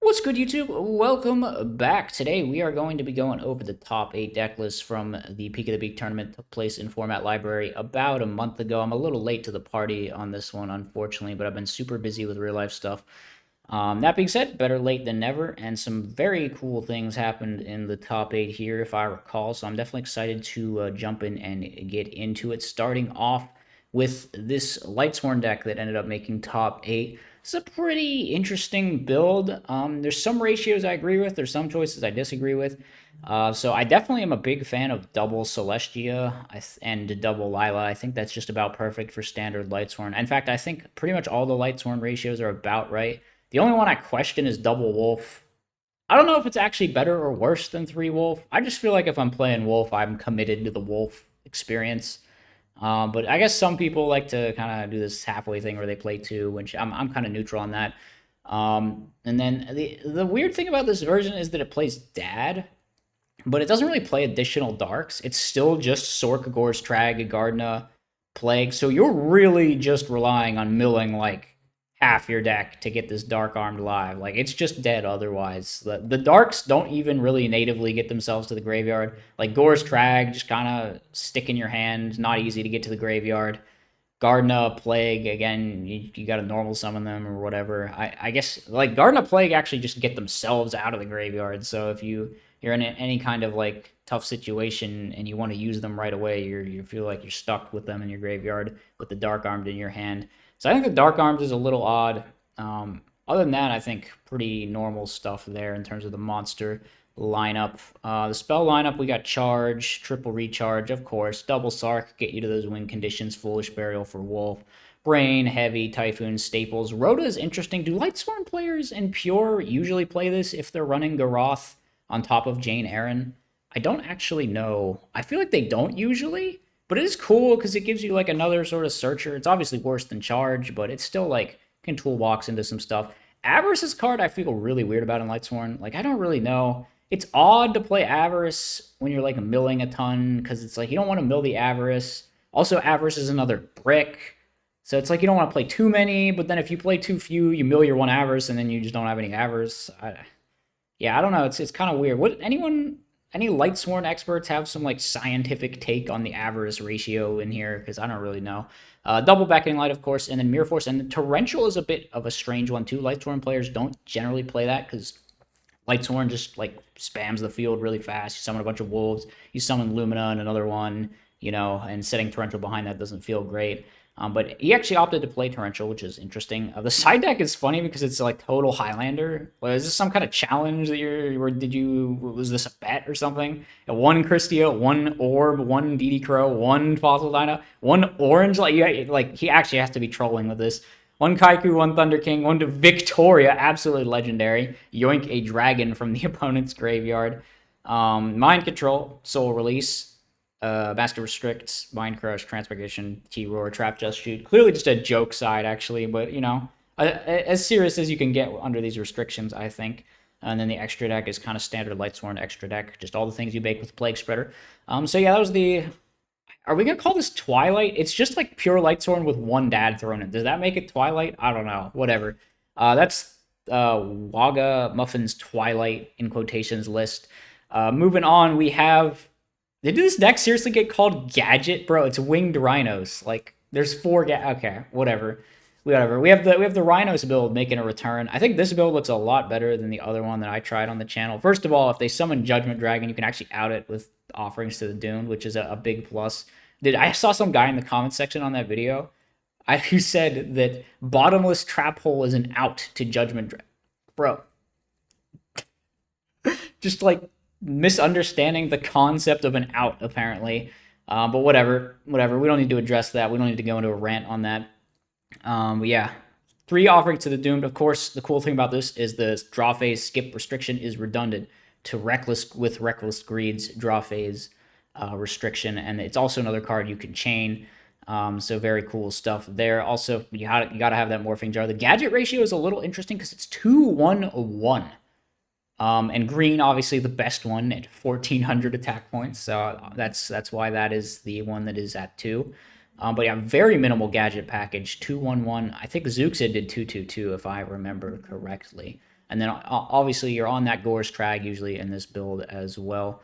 What's good, YouTube? Welcome back. Today we are going to be going over the top 8 deck lists from the Peak of the Beak tournament. Took place in Format Library about a month ago. I'm a little late to the party on this one, unfortunately, but I've been super busy with real life stuff. That being said, better late than never, and some very cool things happened in the top 8 here, if I recall, so I'm definitely excited to jump in and get into it, starting off with this Lightsworn deck that ended up making top 8. It's a pretty interesting build. There's some ratios I agree with. There's some choices I disagree with. So I definitely am a big fan of double Celestia and double Lila. I think that's just about perfect for standard Lightsworn. In fact, I think pretty much all the Lightsworn ratios are about right. The only one I question is double Wolf. I don't know if it's actually better or worse than 3 Wolf. I just feel like if I'm playing Wolf, I'm committed to the Wolf experience. But I guess some people like to kind of do this halfway thing where they play 2, which I'm kind of neutral on that. And then the weird thing about this version is that it plays Dad, but it doesn't really play additional darks. It's still just Sork, Gorse, Trag, Gardna, Plague. So you're really just relying on milling like half your deck to get this Dark Armed live. Like, it's just dead otherwise. The Darks don't even really natively get themselves to the graveyard. Like, Gorse Trag just kind of stick in your hand. Not easy to get to the graveyard. Gardna, Plague, again, you got to normal summon them or whatever. I guess, like, Gardna, Plague actually just get themselves out of the graveyard. So if you're in any kind of, like, tough situation and you want to use them right away, you feel like you're stuck with them in your graveyard with the Dark Armed in your hand. So I think the Dark Arms is a little odd. Other than that, I think pretty normal stuff there in terms of the monster lineup. The spell lineup, we got Charge, Triple Recharge, of course, Double Sark, get you to those win conditions, Foolish Burial for Wolf, Brain, Heavy, Typhoon, Staples. Rhoda is interesting. Do Lightsworn players in Pure usually play this if they're running Garoth on top of Jane Aaron? I don't actually know. I feel like they don't usually. But it is cool because it gives you like another sort of searcher. It's obviously worse than Charge, but it's still like can toolbox into some stuff. Avarice's card I feel really weird about in Lightsworn. Like, I don't really know. It's odd to play Avarice when you're like milling a ton because it's like you don't want to mill the Avarice. Also, Avarice is another brick. So it's like you don't want to play too many, but then if you play too few, you mill your one Avarice and then you just don't have any Avarice. Yeah, I don't know. It's kind of weird. Any Lightsworn experts have some like scientific take on the Avarice ratio in here? Because I don't really know. Double Beckoning Light, of course, and then Mirror Force. And the Torrential is a bit of a strange one, too. Lightsworn players don't generally play that because Lightsworn just like spams the field really fast. You summon a bunch of wolves. You summon Lumina and another one, and setting Torrential behind that doesn't feel great. But he actually opted to play Torrential, which is interesting. The side deck is funny because it's like total Highlander. Is this some kind of challenge that was this a bet or something? One Christia, one Orb, one DD Crow, one Fossil Dyna, one Orange. Like he actually has to be trolling with this. One Kaiku, one Thunder King, one to Victoria, absolutely legendary. Yoink a dragon from the opponent's graveyard. Mind Control, Soul Release. Master Restricts, Mind Crush, Transmigration, T-Roar, Trap Just Shoot. Clearly just a joke side, actually, but, as serious as you can get under these restrictions, I think. And then the extra deck is kind of standard Lightsworn extra deck, just all the things you bake with Plague Spreader. So yeah, that was the... Are we going to call this Twilight? It's just like pure Lightsworn with one dad thrown in. Does that make it Twilight? I don't know. Whatever. That's Waga Muffin's Twilight, in quotations, list. Moving on, we have... Did this deck seriously get called Gadget? Bro, it's winged rhinos. Like, there's 4 okay, whatever. We have the rhinos build making a return. I think this build looks a lot better than the other one that I tried on the channel. First of all, if they summon Judgment Dragon, you can actually out it with offerings to the Doomed, which is a big plus. I saw some guy in the comment section on that video who said that Bottomless Trap Hole is an out to Judgment Dragon. Bro. Just like misunderstanding the concept of an out, apparently. But whatever. We don't need to address that. We don't need to go into a rant on that. But yeah, 3 offerings to the Doomed. Of course, the cool thing about this is the draw phase skip restriction is redundant to Reckless Greed's draw phase restriction, and it's also another card you can chain. So very cool stuff there. Also, you got to have that Morphing Jar. The Gadget ratio is a little interesting because it's 2-1-1. And green, obviously, the best one at 1,400 attack points. So that's why that is the one that is at 2. But yeah, very minimal Gadget package, 2-1-1. I think Zooxid did 2-2-2 if I remember correctly. And then obviously you're on that Gorse Trag usually in this build as well.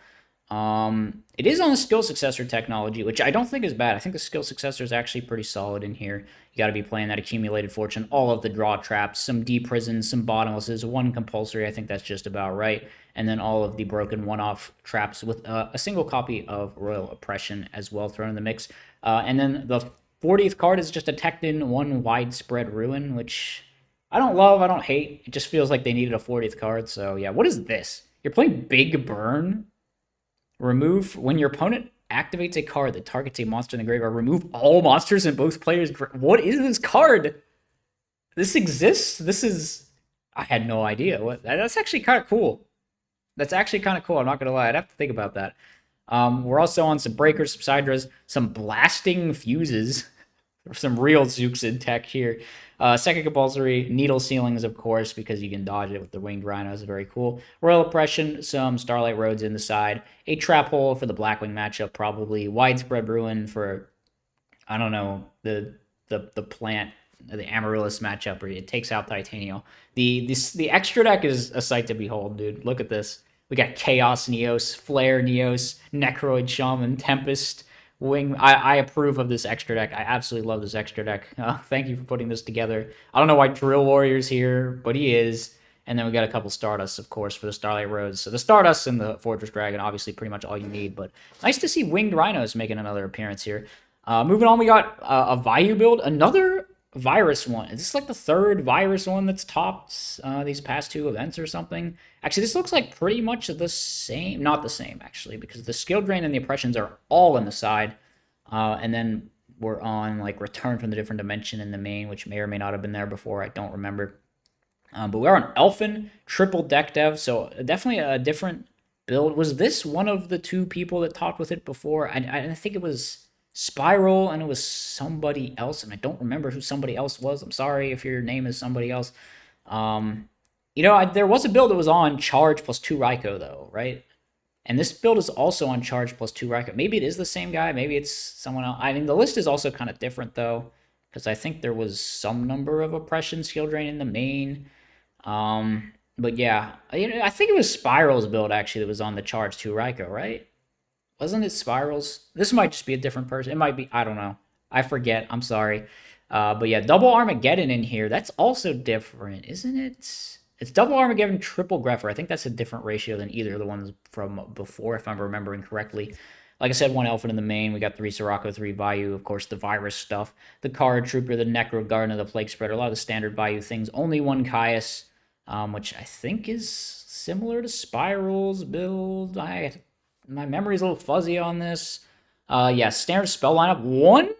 It is on the skill successor technology, which I don't think is bad. I think the skill successor is actually pretty solid in here. You got to be playing that accumulated fortune, all of the draw traps, some deep prisons, some bottomlesses, one compulsory. I think that's just about right. And then all of the broken one-off traps with a single copy of Royal Oppression as well thrown in the mix. And then the 40th card is just a Tecton one widespread ruin, which I don't love, I don't hate. It just feels like they needed a 40th card. So yeah, what is this? You're playing Big Burn? Remove when your opponent activates a card that targets a monster in the graveyard. Remove all monsters in both players. What is this card? This exists? This is... I had no idea. What? That's actually kind of cool. That's actually kind of cool. I'm not going to lie. I'd have to think about that. We're also on some breakers, some Sidras, some blasting fuses. Some real Zooks in tech here. Second compulsory, needle ceilings, of course, because you can dodge it with the winged rhinos. Very cool. Royal Oppression, some Starlight Roads in the side. A trap hole for the Blackwing matchup, probably. Widespread ruin for, I don't know, the plant, the Amaryllis matchup where it takes out Titanium. The extra deck is a sight to behold, dude. Look at this. We got Chaos Neos, Flare Neos, Necroid Shaman, Tempest, Wing. I approve of this extra deck. I absolutely love this extra deck. Thank you for putting this together. I don't know why Drill Warrior's here, but he is. And then we got a couple Stardusts, of course, for the Starlight Roads. So the Stardust and the Fortress Dragon, obviously pretty much all you need. But nice to see Winged Rhinos making another appearance here. Moving on, we got a Vayu build. Another virus one. Is this like the third virus one that's topped these past two events or something? Actually, this looks like pretty much the same. Not the same, actually, because the skill drain and the oppressions are all in the side. And then we're on like Return from the Different Dimension in the main, which may or may not have been there before. I don't remember. But we are on Elfin, triple deck dev, so definitely a different build. Was this one of the two people that talked with it before? I think it was Spiral, and it was somebody else, and I don't remember who somebody else was. I'm sorry if your name is somebody else. You know, there was a build that was on Charge plus 2 Raikou, though, right? And this build is also on Charge plus 2 Raikou. Maybe it is the same guy. Maybe it's someone else. I mean, the list is also kind of different, though, because I think there was some number of Oppression skill drain in the main. But yeah, you know, I think it was Spiral's build, actually, that was on the Charge 2 Raikou, right? Wasn't it Spiral's? This might just be a different person. It might be. I don't know. I forget. I'm sorry. But yeah, double Armageddon in here. That's also different, isn't it? It's double Armageddon, triple Greffer. I think that's a different ratio than either of the ones from before, if I'm remembering correctly. Like I said, one Elfin in the main. We got 3 Sirocco, 3 Vayu, of course, the virus stuff. The Card Trooper, the Necro Gardener, the Plague Spreader, a lot of the standard Vayu things. Only one Caius, which I think is similar to Spiral's build. My memory's a little fuzzy on this. Yeah, standard spell lineup. 1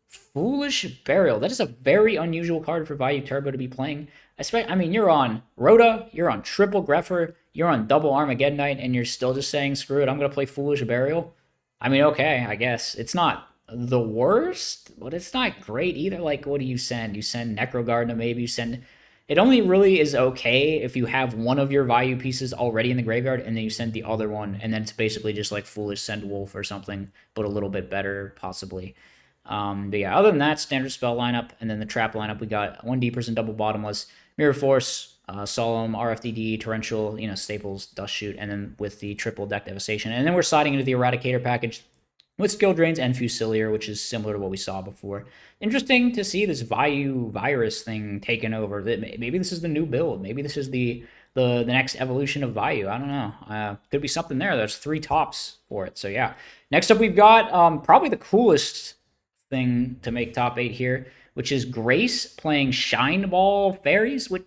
Foolish Burial. That is a very unusual card for Vayu Turbo to be playing. I mean, you're on Rhoda, you're on triple Greffer, you're on double Armageddonite, and you're still just saying, screw it, I'm going to play Foolish Burial. I mean, okay, I guess. It's not the worst, but it's not great either. Like, what do you send? You send Necro Gardener, maybe you send... It only really is okay if you have one of your Vayu pieces already in the graveyard, and then you send the other one, and then it's basically just like Foolish Send Wolf or something, but a little bit better, possibly. But yeah, other than that, standard spell lineup, and then the trap lineup, we got 1 Deepers and double Bottomless, Mirror Force, Solemn, RFDD, Torrential, you know, Staples, Dust Shoot, and then with the triple deck devastation. And then we're sliding into the Eradicator package with skill drains and Fusilier, which is similar to what we saw before. Interesting to see this Vayu virus thing taken over. Maybe this is the new build. Maybe this is the next evolution of Vayu. I don't know. Could be something there. There's 3 tops for it. So yeah. Next up, we've got probably the coolest thing to make top 8 here, which is Grace playing Shine Ball Fairies. Which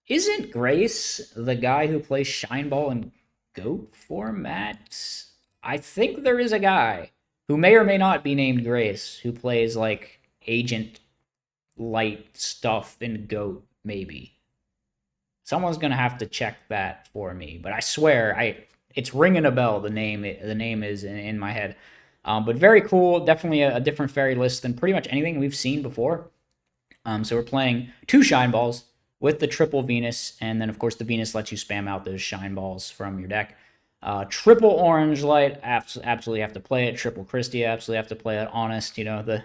isn't Grace the guy who plays Shine Ball in GOAT format? I think there is a guy who may or may not be named Grace who plays like Agent Light stuff in GOAT, maybe. Someone's gonna have to check that for me, but I swear it's ringing a bell. The name is in my head. But very cool. Definitely a different fairy list than pretty much anything we've seen before. So we're playing 2 Shine Balls with the triple Venus, and then of course the Venus lets you spam out those Shine Balls from your deck. Triple Orange Light, absolutely have to play it. Triple Christie, absolutely have to play it. Honest, you know,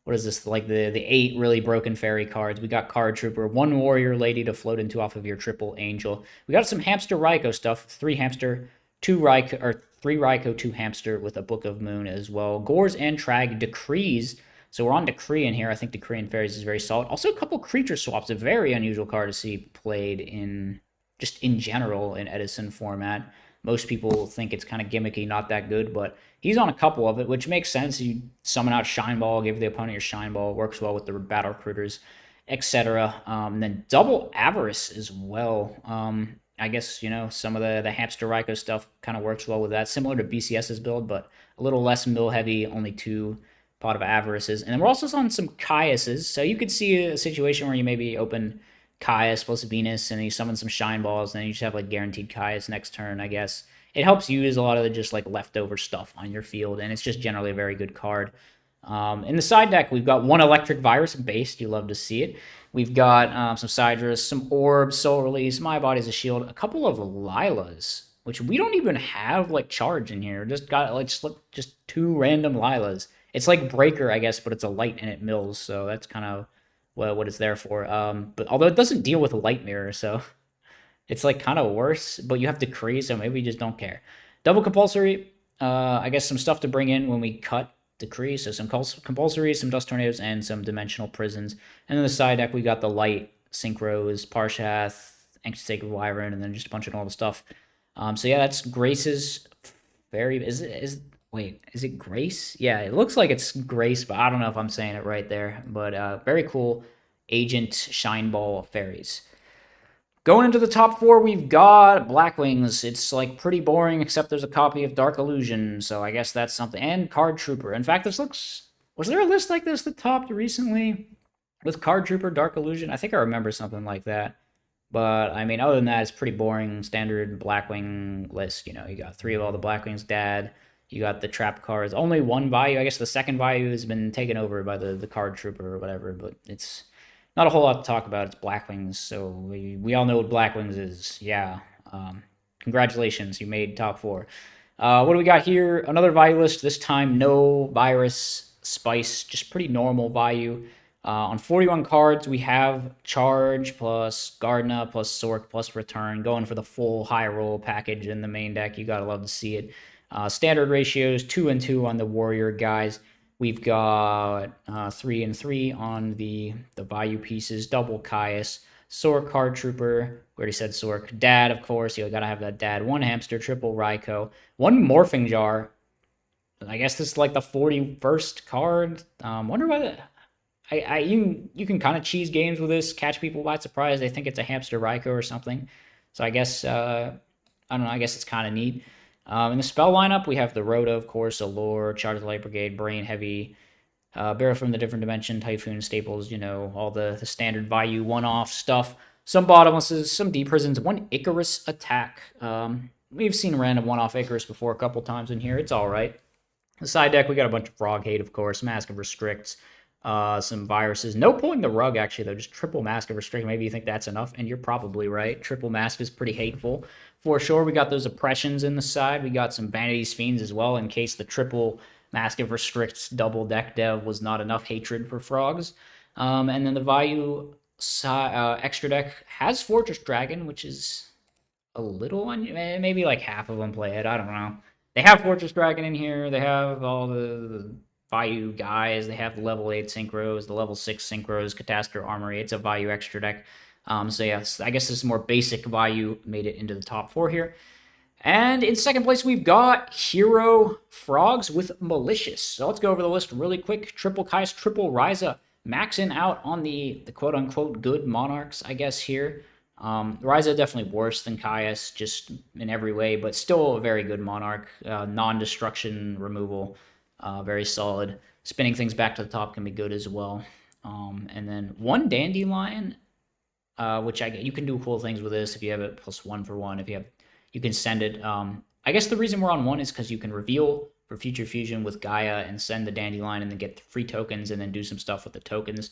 what is this, like the 8 really broken fairy cards. We got Card Trooper, 1 Warrior Lady to float into off of your triple Angel. We got some Hamster Raikou stuff, 3 Hamster, 2 Raikou, or 3 Raikou, 2 Hamster with a Book of Moon as well. Gores and Trag Decrees. So we're on Decree in here. I think Decree and Fairies is very solid. Also, a couple creature swaps, a very unusual card to see played in just in general in Edison format. Most people think it's kind of gimmicky, not that good, but he's on a couple of it, which makes sense. You summon out Shine Ball, give the opponent your Shine Ball, works well with the battle critters, etc. And then double Avarice as well. I guess, some of the Hamster Raikou stuff kind of works well with that, similar to BCS's build, but a little less mill heavy, only 2 Pot of Avarices. And then we're also on some Caiuses, so you could see a situation where you maybe open Caius plus Venus, and you summon some Shine Balls, and then you just have like guaranteed Caius next turn, I guess. It helps use a lot of the just like leftover stuff on your field, and it's just generally a very good card. In the side deck, we've got 1 Electric Virus based. You love to see it. We've got some Sidras, some Orbs, Soul Release, My Body's a Shield, a couple of Lilas, which we don't even have like charge in here. Just got like just 2 random Lilas. It's like Breaker, I guess, but it's a light and it mills, so that's kind of what it's there for. But although it doesn't deal with a Light Mirror, so it's like kind of worse, but you have Decree, so maybe you just don't care. Double Compulsory, I guess some stuff to bring in when we cut Decree, so some Compulsory, some Dust Tornadoes, and some Dimensional Prisons. And then the side deck, we got the Light, Synchros, Parshath, Ancient Sacred Wyvern, and then just a bunch of all the stuff. So yeah, that's Grace's very... Wait, is it Grace? Yeah, it looks like it's Grace, but I don't know if I'm saying it right there. But very cool Agent Shine Ball Fairies. Going into the top 4, we've got Blackwings. It's like pretty boring, except there's a copy of Dark Illusion, so I guess that's something. And Card Trooper. In fact, was there a list like this that topped recently with Card Trooper, Dark Illusion? I think I remember something like that. But, I mean, other than that, it's pretty boring, standard Blackwing list. You got 3 of all the Blackwings, Dad. You got the trap cards. Only 1 value. I guess the second value has been taken over by the Card Trooper or whatever, but it's not a whole lot to talk about. It's Blackwings, so we all know what Blackwings is. Yeah. Congratulations, you made top 4. What do we got here? Another value list. This time, no Virus, Spice, just pretty normal value. On 41 cards, we have Charge plus Gardna plus Sork plus Return, going for the full high roll package in the main deck. You gotta love to see it. Standard ratios, 2 and 2 on the Warrior guys. We've got 3 and 3 on the value pieces. Double Caius, Sork, Card Trooper. We already said Sork. Dad, of course. You gotta have that Dad. 1 Hamster, triple Raikou. 1 Morphing Jar. I guess this is like the 41st card. Wonder why you can kind of cheese games with this, catch people by surprise. They think it's a Hamster Raikou or something. So I guess I don't know. I guess it's kind of neat. In the spell lineup, we have the Rhoda, of course, Allure, Charge the Light Brigade, Brain Heavy, Barrow from the Different Dimension, Typhoon, Staples, all the standard value one-off stuff. Some bottomlesses, some deep prisons, 1 Icarus attack. We've seen random one-off Icarus before a couple times in here. It's all right. The side deck, we got a bunch of Frog Hate, of course, Mask of Restricts, some viruses. No pulling the rug, actually, though. Just triple Mask of Restrict. Maybe you think that's enough, and you're probably right. Triple Mask is pretty hateful. For sure, we got those Oppressions in the side. We got some Vanity's Fiends as well, in case the triple Mask of Restricts double deck dev was not enough hatred for frogs. And then the value extra deck has Fortress Dragon, which is a little... maybe like half of them play it. I don't know. They have Fortress Dragon in here. They have all the value guys. They have the level 8 Synchros, the level 6 Synchros, Catastrophe Armory. It's a value extra deck. So yes, I guess this is more basic value, made it into the top 4 here. And in second place, we've got Hero Frogs with Malicious. So let's go over the list really quick. Triple Kais, triple Ryza, maxing out on the quote-unquote good Monarchs, I guess, here. Ryza definitely worse than Caius, just in every way, but still a very good Monarch. Non-destruction removal, very solid. Spinning things back to the top can be good as well. And then 1 Dandelion, which you can do cool things with this if you have it +1 for 1. If you can send it. I guess the reason we're on 1 is because you can reveal for Future Fusion with Gaia and send the Dandelion and then get free tokens and then do some stuff with the tokens.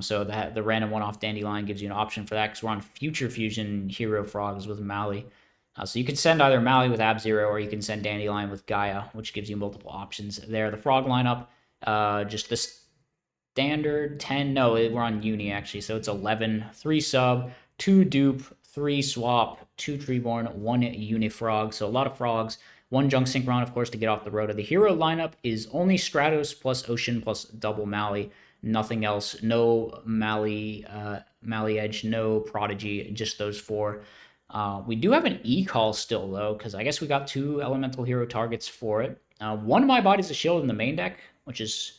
So the random one-off Dandelion gives you an option for that because we're on Future Fusion Hero Frogs with Mali. So you can send either Mali with Ab-Zero or you can send Dandelion with Gaia, which gives you multiple options there. The Frog lineup, just this standard, 10. No, we're on uni actually, so it's 11. 3 sub, 2 dupe, 3 swap, 2 treeborn, 1 unifrog. So a lot of frogs. 1 junk synchron, of course, to get off the road. The hero lineup is only Stratos plus Ocean plus double Mali. Nothing else. No Mali Edge, no Prodigy, just those 4. We do have an E-Call still, though, because I guess we got 2 elemental hero targets for it. One of my body's a shield in the main deck, which is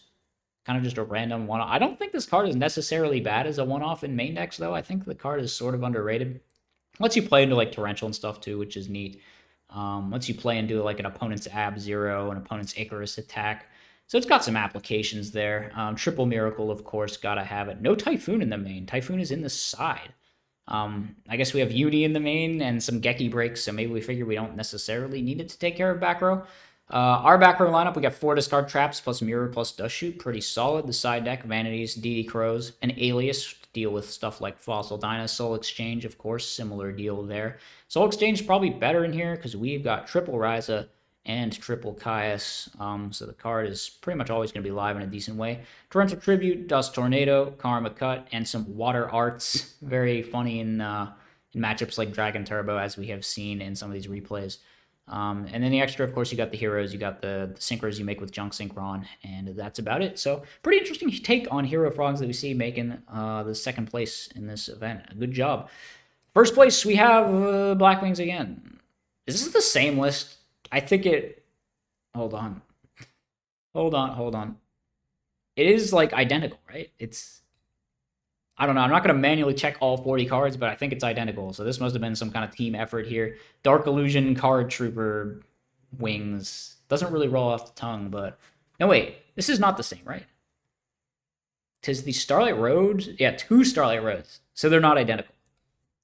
kind of just a random one. I don't think this card is necessarily bad as a one-off in main decks, though. I think the card is sort of underrated. Lets you play into like torrential and stuff too, which is neat. Lets you play into like an opponent's Ab Zero, an opponent's Icarus attack. So it's got some applications there. Triple Miracle, of course, gotta have it. No Typhoon in the main. Typhoon is in the side. I guess we have Uni in the main and some Geki breaks, so maybe we figure we don't necessarily need it to take care of back row. Our back row lineup, we got 4 discard traps plus mirror plus dust shoot, pretty solid. The side deck, vanities, DD crows, an alias to deal with stuff like fossil dyna, soul exchange, of course, similar deal there. Soul exchange is probably better in here because we've got triple Ryza and triple Caius, so the card is pretty much always going to be live in a decent way. Torrential Tribute, Dust Tornado, Karma Cut, and some Water Arts. Very funny in matchups like Dragon Turbo, as we have seen in some of these replays. And then the extra, of course, you got the heroes, you got the synchros you make with Junk Synchron, and that's about it. So pretty interesting take on Hero Frogs that we see making the second place in this event. Good job. First place, we have Blackwings again. Is this the same list? I think it... Hold on. Hold on. It is, like, identical, right? It's... I don't know. I'm not going to manually check all 40 cards, but I think it's identical. So this must have been some kind of team effort here. Dark Illusion, Card Trooper, Wings. Doesn't really roll off the tongue, but... No, wait. This is not the same, right? 'Tis the Starlight Roads? Yeah, 2 Starlight Roads. So they're not identical.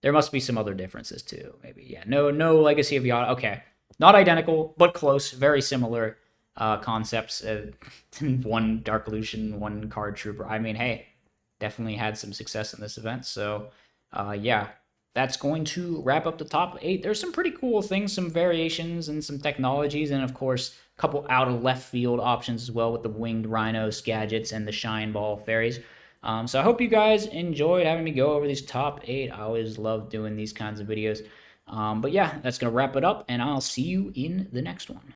There must be some other differences, too. Maybe, yeah. No Legacy of Yada. Okay. Not identical, but close. Very similar concepts. 1 Dark Illusion, 1 Card Trooper. I mean, hey, definitely had some success in this event. So, yeah, that's going to wrap up the top 8. There's some pretty cool things, some variations and some technologies, and of course, a couple out of left field options as well with the winged rhinos, gadgets, and the shine ball fairies. So I hope you guys enjoyed having me go over these top 8. I always love doing these kinds of videos. But yeah, that's going to wrap it up, and I'll see you in the next one.